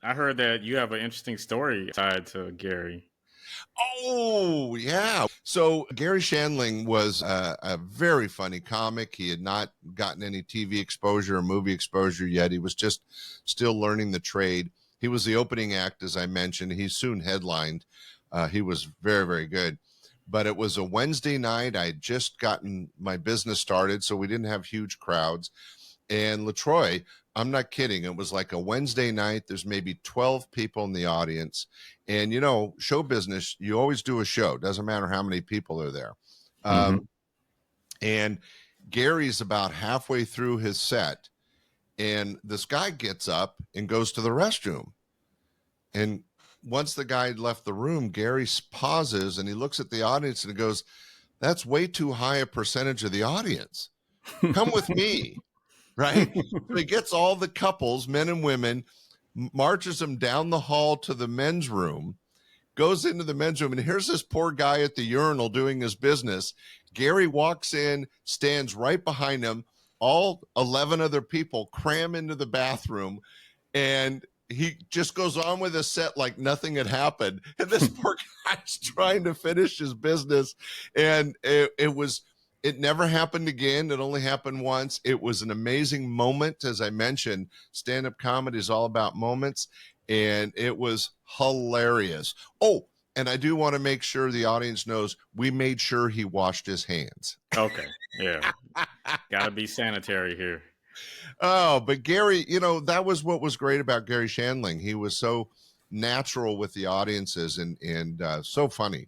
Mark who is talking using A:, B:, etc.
A: I heard that you have an interesting story tied to Gary.
B: Oh, yeah. So Gary Shandling was a very funny comic. He had not gotten any TV exposure or movie exposure yet. He was just still learning the trade. He was the opening act, as I mentioned. He soon headlined. He was very, very good. But it was a Wednesday night. I had just gotten my business started, so we didn't have huge crowds. And LeTroy, I'm not kidding. It was like a Wednesday night. There's maybe 12 people in the audience. And, you know, show business, you always do a show. Doesn't matter how many people are there.
A: Mm-hmm.
B: And Gary's about halfway through his set. And this guy gets up and goes to the restroom. And once the guy had left the room, Gary pauses and he looks at the audience and he goes, "That's way too high a percentage of the audience. Come with me." Right? So he gets all the couples, men and women, marches them down the hall to the men's room, goes into the men's room, and here's this poor guy at the urinal doing his business. Gary walks in, stands right behind him. All 11 other people cram into the bathroom, and he just goes on with a set like nothing had happened. And this poor guy's trying to finish his business. And it never happened again. It only happened once. It was an amazing moment. As I mentioned, stand-up comedy is all about moments, and it was hilarious. Oh, and I do want to make sure the audience knows we made sure he washed his hands.
A: Okay. Yeah. Gotta be sanitary here.
B: Oh, but Gary, you know, that was what was great about Gary Shandling. He was so natural with the audiences and so funny.